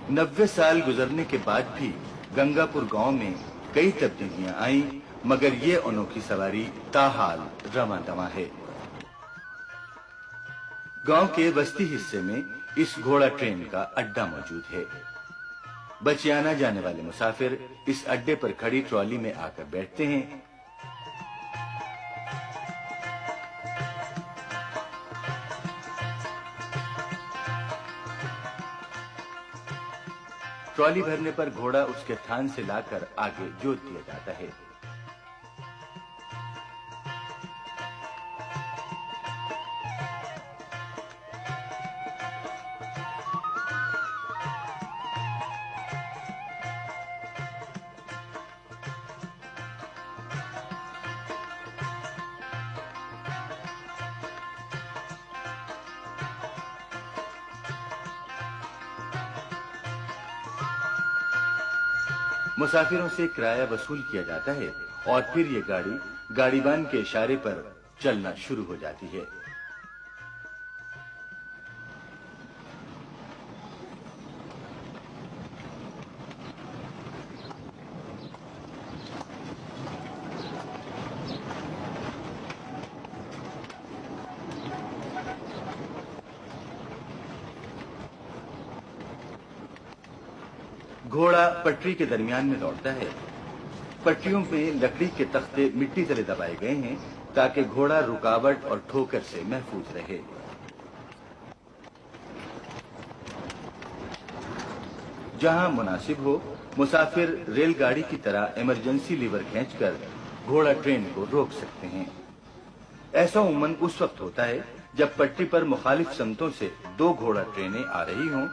90 साल गुजरने के बाद भी गंगापुर गांव में कई तब्दीलियां आई, मगर ये अनोखी सवारी ताहाल रवां दवां है। गांव के बस्ती हिस्से में इस घोड़ा ट्रेन का अड्डा मौजूद है। बचियाना जाने वाले मुसाफिर इस अड्डे पर खड़ी ट्रॉली में आकर बैठते हैं। ट्रॉली भरने पर घोड़ा उसके थान से लाकर आगे जोत दिया जाता है। मुसाफिरों से किराया वसूल किया जाता है और फिर ये गाड़ी गाड़ीबान के इशारे पर चलना शुरू हो जाती है। घोड़ा पटरी के दरमियान में दौड़ता है। पटरियों पे लकड़ी के तख्ते मिट्टी तले दबाए गए हैं ताकि घोड़ा रुकावट और ठोकर से महफूज रहे। जहां मुनासिब हो, मुसाफिर रेलगाड़ी की तरह इमरजेंसी लीवर खींचकर घोड़ा ट्रेन को रोक सकते हैं। ऐसा उमूमन उस वक्त होता है जब पटरी पर मुखालिफ समतों से दो घोड़ा ट्रेनें आ रही हों।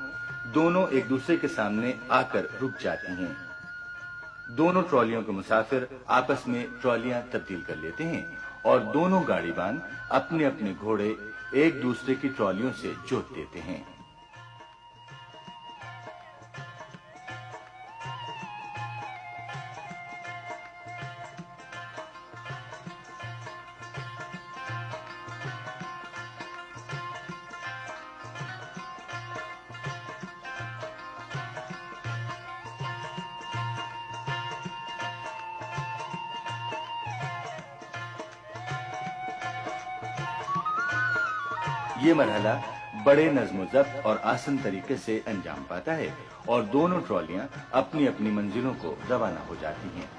दोनों एक दूसरे के सामने आकर रुक जाती हैं। दोनों ट्रॉलियों के मुसाफिर आपस में ट्रॉलियां तब्दील कर लेते हैं और दोनों गाड़ीबान अपने अपने घोड़े एक दूसरे की ट्रॉलियों से जोत देते हैं। ये मरहला बड़े नज़्म-ओ-ज़ब्त और आसान तरीके से अंजाम पाता है और दोनों ट्रॉलियां अपनी अपनी मंजिलों को रवाना हो जाती हैं।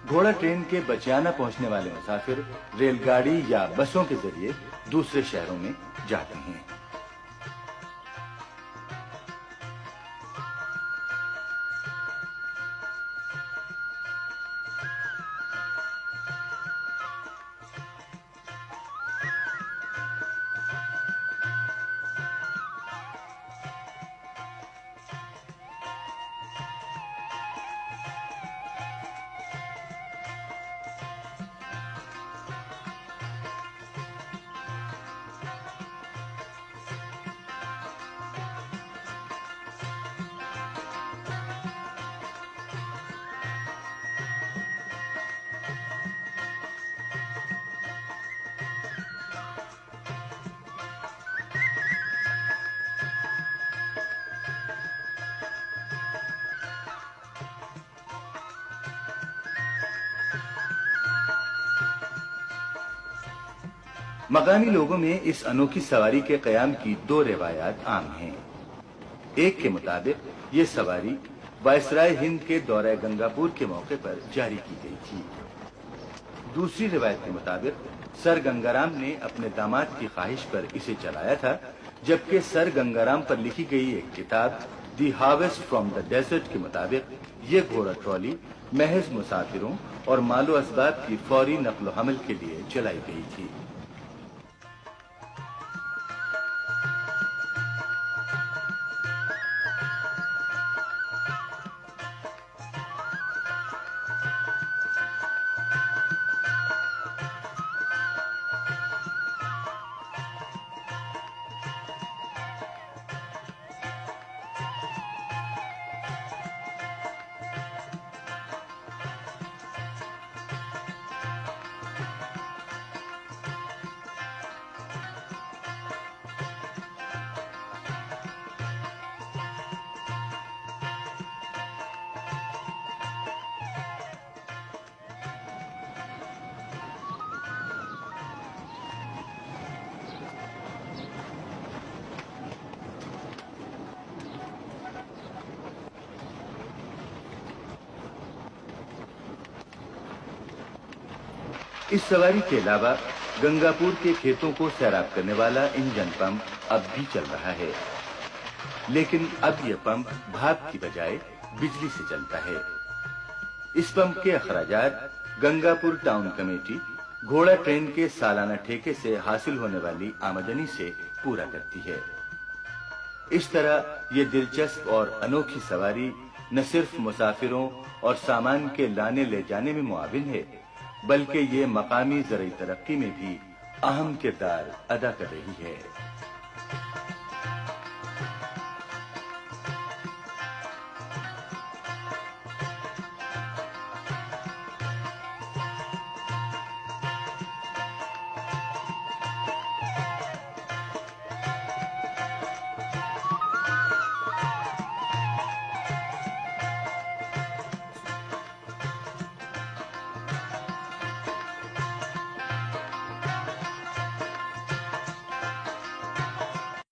घोड़ा ट्रेन के बचियाना पहुंचने वाले मुसाफिर रेलगाड़ी या बसों के जरिए दूसरे शहरों में जाते हैं। मकामी लोगों में इस अनोखी सवारी के कयाम की दो रिवायात आम हैं। एक के मुताबिक ये सवारी वायसराय हिंद के दौरे गंगापुर के मौके पर जारी की गई थी। दूसरी रिवायत के मुताबिक सर गंगाराम ने अपने दामाद की ख्वाहिश पर इसे चलाया था, जबकि सर गंगाराम पर लिखी गई एक किताब दी हार्वेस्ट फ्रॉम द डेजर्ट के मुताबिक ये घोड़ा ट्रॉली महज मुसाफिरों और मालो असबाब की फौरी नकलो हमल के लिए चलाई गई थी। इस सवारी के अलावा गंगापुर के खेतों को सैराब करने वाला इंजन पंप अब भी चल रहा है, लेकिन अब यह पंप भाप की बजाय बिजली से चलता है। इस पंप के अखराजात गंगापुर टाउन कमेटी घोड़ा ट्रेन के सालाना ठेके से हासिल होने वाली आमदनी से पूरा करती है। इस तरह ये दिलचस्प और अनोखी सवारी न सिर्फ मुसाफिरों और सामान के लाने ले जाने में मुआविन है, बल्कि ये मकामी ज़राई तरक्की में भी अहम किरदार अदा कर रही है।